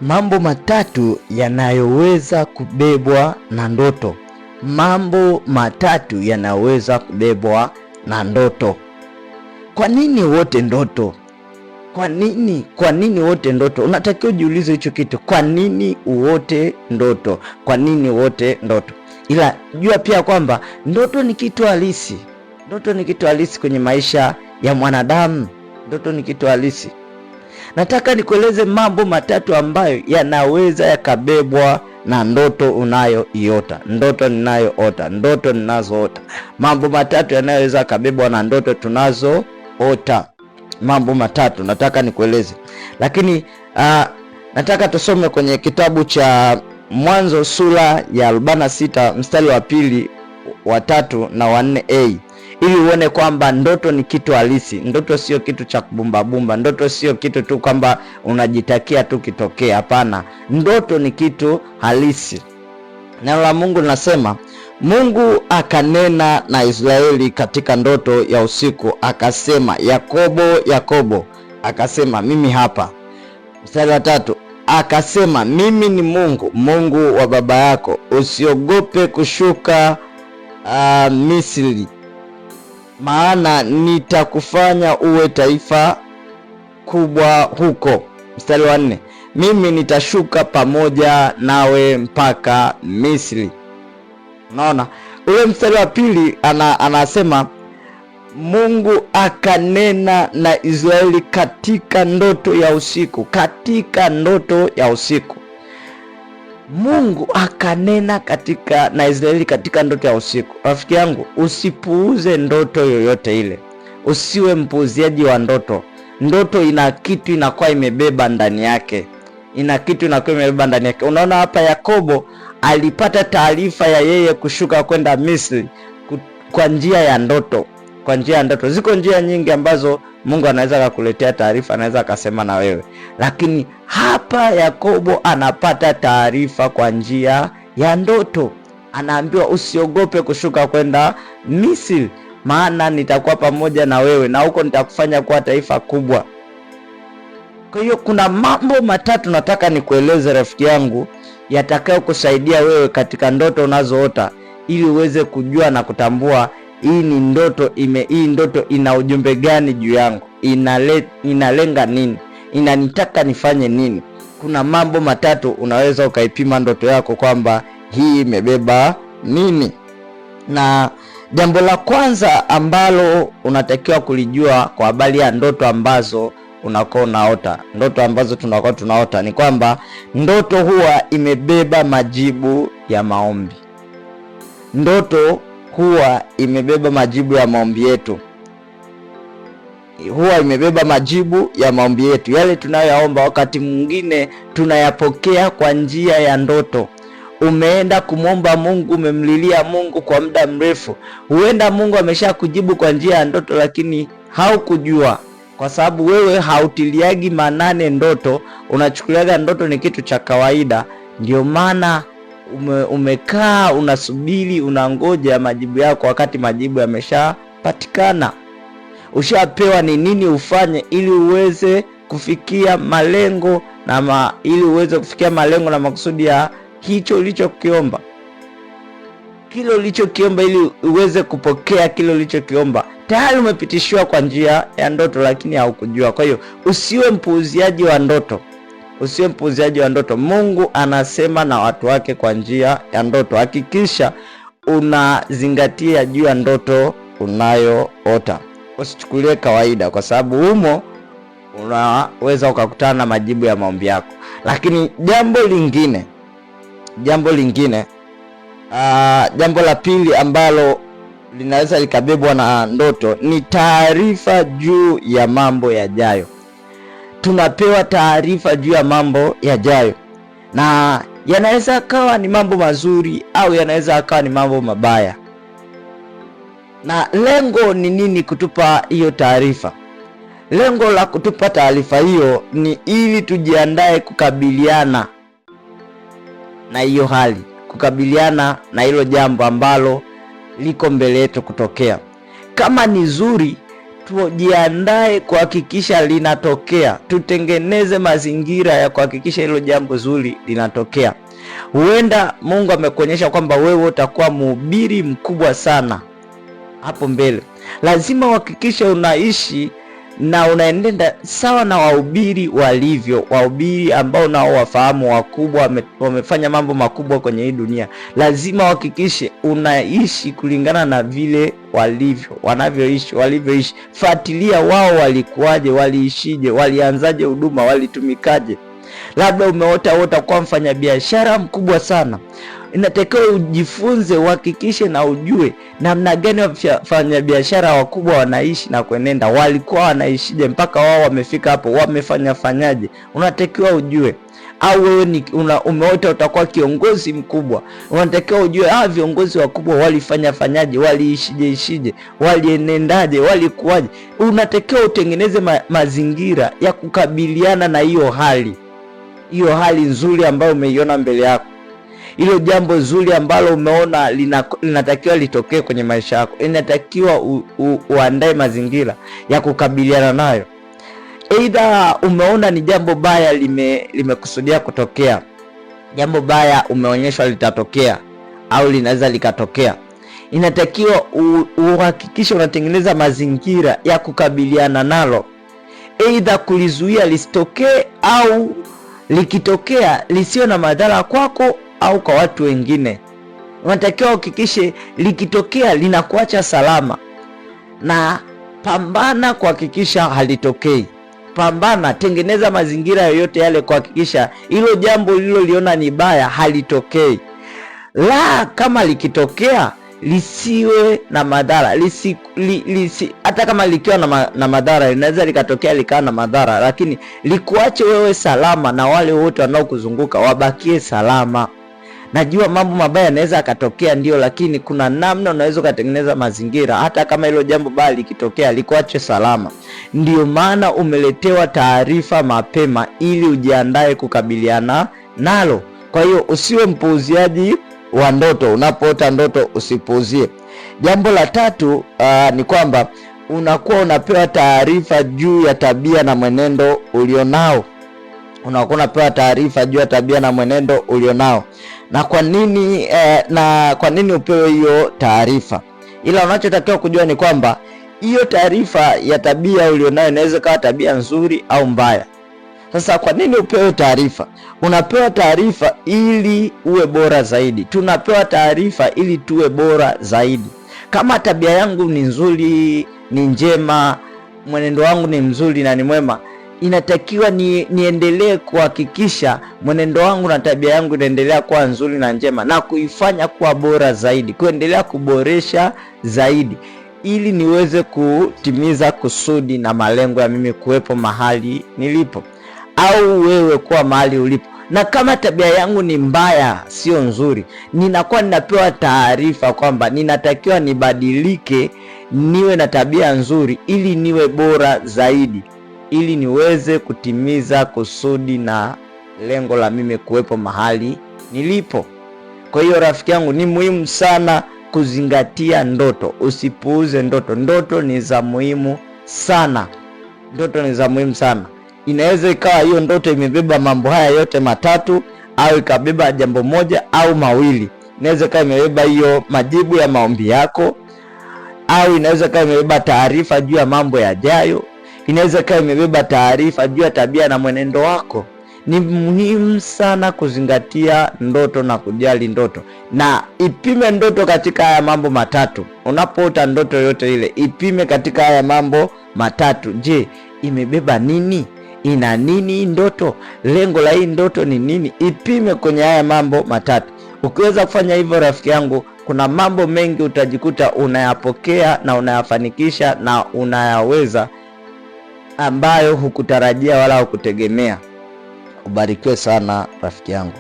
Mambo matatu yanayoweza kubebwa na ndoto. Mambo matatu yanaweza kubebwa na ndoto. Kwa nini wote ndoto? Kwa nini wote ndoto? Unatakiwa ujiulize hicho kitu. Kwa nini wote ndoto? Kwa nini wote ndoto? Ila jua pia kwamba ndoto ni kitu halisi. Ndoto ni kitu halisi kwenye maisha ya mwanadamu. Ndoto ni kitu halisi. Nataka nikueleze mambo matatu ambayo yanaweza yakabebwa na ndoto unayoiota. Ndoto ninayoota, ndoto ninazoota. Mambo matatu yanayoweza yakabebwa na ndoto tunazoota. Mambo matatu nataka nikueleze. Lakini nataka tusome kwenye kitabu cha Mwanzo sura ya 46 mstari wa 2, wa 3 na wa 4a, ili uone kwamba ndoto ni kitu halisi. Ndoto sio kitu cha kubumbabumba. Ndoto sio kitu tu kwamba unajitakia tu kitokea. Hapana, ndoto ni kitu halisi. Neno la Mungu linasema, Mungu akanena na Israeli katika ndoto ya usiku, akasema, Yakobo, Yakobo. Akasema, mimi hapa. Mstari wa 3, akasema, mimi ni Mungu, Mungu wa baba yako. Usiogope kushuka Misri, maana nitakufanya uwe taifa kubwa huko. Mstari wa 4, mimi nitashuka pamoja nawe mpaka Misri. Unaona, ule mstari wa 2 anasema Mungu akanena na Israeli katika ndoto ya usiku. Katika ndoto ya usiku Mungu akanena na Israeli katika ndoto ya usiku. Rafiki yangu, usipuuze ndoto yoyote ile. Usiwe mpuuziaji wa ndoto. Ndoto ina kitu inakuwa imebeba ndani yake. Unaona hapa Yakobo alipata taarifa ya yeye kushuka kwenda Misri kwa njia ya ndoto. Ziko njia nyingi ambazo Mungu anaweza kukuletea taarifa, anaweza akasema na wewe. Lakini hapa Yakobo anapata taarifa kwa njia ya ndoto. Anaambiwa usiogope kushuka kwenda Misri, maana nitakuwa pamoja na wewe na huko nitakufanya kuwa taifa kubwa. Kwa hiyo kuna mambo matatu nataka nikueleze rafiki yangu, yatakayo kusaidia wewe katika ndoto unazoota, ili uweze kujua na kutambua hii ndoto ina ujumbe gani juu yangu, inalenga nini, inanitaka nifanye nini. Kuna mambo matatu unaweza ukaipima ndoto yako kwamba hii imebeba nini. Na jambo la kwanza ambalo unatakiwa kulijua kwa habari ya ndoto ambazo unakuwa unaota, ndoto ambazo tunaota ni kwamba ndoto huwa imebeba majibu ya maombi. Ndoto huwa imebeba majibu ya maombi yetu. Yale tunayoyaomba wakati mwingine tunayapokea kwa njia ya ndoto. Umeenda kumwomba Mungu, umemlilia Mungu kwa muda mrefu. Huenda Mungu amesha kujibu kwa njia ya ndoto, lakini haukujua, kwa sababu wewe hautiliagi manane ndoto. Unachukuliaga ndoto ni kitu cha kawaida. Ndio maana umekaa unasubiri, unangoja majibu yako, wakati majibu yameshapatikana. Ushapewa ni nini ufanye ili uweze kufikia malengo na makusudi ya hicho ulichokiomba. Ili uweze kupokea kile ulichokiomba, tayari umepitishiwa kwa njia ya ndoto, lakini haukujua. Kwa hiyo usiwe mpuuziaji wa ndoto. Mungu anasema na watu wake kwa njia ya ndoto. Hakikisha unazingatia juu ya ndoto unayoota. Usichukulie kawaida, kwa sababu humo unaweza ukakutana na majibu ya maombi yako. Lakini jambo la pili ambalo linaweza likabebwa na ndoto ni taarifa juu ya mambo yajayo. Tunapewa taarifa juu ya mambo yajayo, na yanaweza akawa ni mambo mazuri au yanaweza akawa ni mambo mabaya. Na lengo ni nini kutupa hiyo taarifa? Lengo la kutupa taarifa hiyo ni ili tujiandae kukabiliana na hiyo hali, kukabiliana na hilo jambo ambalo liko mbele yetu kutokea. Kama ni zuri, tujiandae kuhakikisha linatokea. Tutengeneze mazingira ya kuhakikisha hilo jambo zuri linatokea. Huenda Mungu amekuonyesha kwamba wewe utakuwa mhubiri mkubwa sana hapo mbele. Lazima uhakikishe unaishi na unaenenda sawa na wahubiri walivyo, wahubiri ambao nao wafahamu wakubwa wamefanya mambo makubwa kwenye hii dunia. Lazima uhakikishe unaishi kulingana na vile walivyo, wanavyoishi, walivyoishi. Fuatilia wao walikuwaje, waliishije, walianzaje huduma, walitumikaje. Labda umeota kuwa mfanyabiashara mkubwa sana, inatakiwa ujifunze, uhakikishe na ujue namna gani wafanyabiashara wakubwa wanaishi na kuenenda, walikuwa wanaishije mpaka wao wamefika hapo, wamefanyaje. Unatakiwa ujue. Au wewe umeota utakuwa kiongozi mkubwa, unatakiwa ujue viongozi wakubwa walifanyaje, waliishije, walienendaje, walikuwaje. Unatakiwa utengeneze mazingira ya kukabiliana na hiyo hali nzuri ambayo umeiona mbele yako, hilo jambo zuri ambalo umeona linatakiwa litokee kwenye maisha yako. Inatakiwa uandae mazingira ya kukabiliana nayo. Aidha umeona ni jambo baya limekusudia kutokea, jambo baya umeonyeshwa litatokea au linaweza likatokea, inatakiwa uhakikishe unatengeneza mazingira ya kukabiliana nalo, aidha kulizuia lisitokee, au likitokea lisio na madhara kwako au kwa watu wengine. Unatakiwa uhakikishe likitokea linakuacha salama, na pambana kuhakikisha halitokei. Pambana, tengeneza mazingira yoyote yale kuhakikisha hilo jambo lililoliona ni baya halitokei. Kama likitokea lisiwe na madhara, hata kama likiwa na madhara, linaweza likatokea likawa na madhara, lakini likuache wewe salama na wale wote wanaokuzunguka wabakie salama. Najua mambo mabaya yanaweza yakatokea, ndio, lakini kuna namna unaweza kutengeneza mazingira hata kama hilo jambo baya likitokea likuache salama. Ndio maana umeletewa taarifa mapema ili ujiandae kukabiliana nalo. Kwa hiyo usiwe mpuuziaji wa ndoto. Unapoota ndoto usipuuzie. Jambo la tatu ni kwamba unakuwa unapewa taarifa juu ya tabia na mwenendo ulionao. Unakuwa unapewa taarifa juu ya tabia na mwenendo ulionao. Na kwa nini upewe hiyo taarifa? Ila unachotakiwa kujua ni kwamba hiyo taarifa ya tabia ulionayo inaweza kuwa tabia nzuri au mbaya. Sasa kwa nini upewe taarifa? Unapewa taarifa ili uwe bora zaidi. Tunapewa taarifa ili tuwe bora zaidi. Kama tabia yangu ni nzuri, ni njema, mwenendo wangu ni mzuri na ni mwema, inatakiwa niendelee kuhakikisha mwenendo wangu na tabia yangu inaendelea kuwa nzuri na njema, na kuifanya kuwa bora zaidi, kuendelea kuboresha zaidi, ili niweze kutimiza kusudi na malengo ya mimi kuwepo mahali nilipo, au wewe kuwa mahali ulipo. Na kama tabia yangu ni mbaya, sio nzuri, ninakuwa ninapewa taarifa kwamba ninatakiwa nibadilike, niwe na tabia nzuri ili niwe bora zaidi, ili niweze kutimiza kusudi na lengo la mimi kuwepo mahali nilipo. Kwa hiyo rafiki yangu, ni muhimu sana kuzingatia ndoto. Usipuuze ndoto. Ndoto ni za muhimu sana. Ndoto ni za muhimu sana. Inaweza ikawa hiyo ndoto imebeba mambo haya yote matatu, au ikabeba jambo moja au mawili. Inaweza ikawa imebeba hiyo majibu ya maombi yako, au inaweza ikawa imebeba taarifa juu ya mambo yajayo. Inaweza ikawa imebeba taarifa juu ya tabia na mwenendo wako. Ni muhimu sana kuzingatia ndoto na kujali ndoto, na ipime ndoto katika haya mambo matatu. Unapoota ndoto yote ile, ipime katika haya mambo matatu. Je, imebeba nini? Ina nini ndoto? Lengo la hii ndoto ni nini? Ipime kwenye haya mambo matatu. Ukiweza kufanya hivyo, rafiki yangu, kuna mambo mengi utajikuta unayapokea na unayafanikisha na unayaweza, ambayo hukutarajia wala hukutegemea. Ubarikiwe sana rafiki yangu.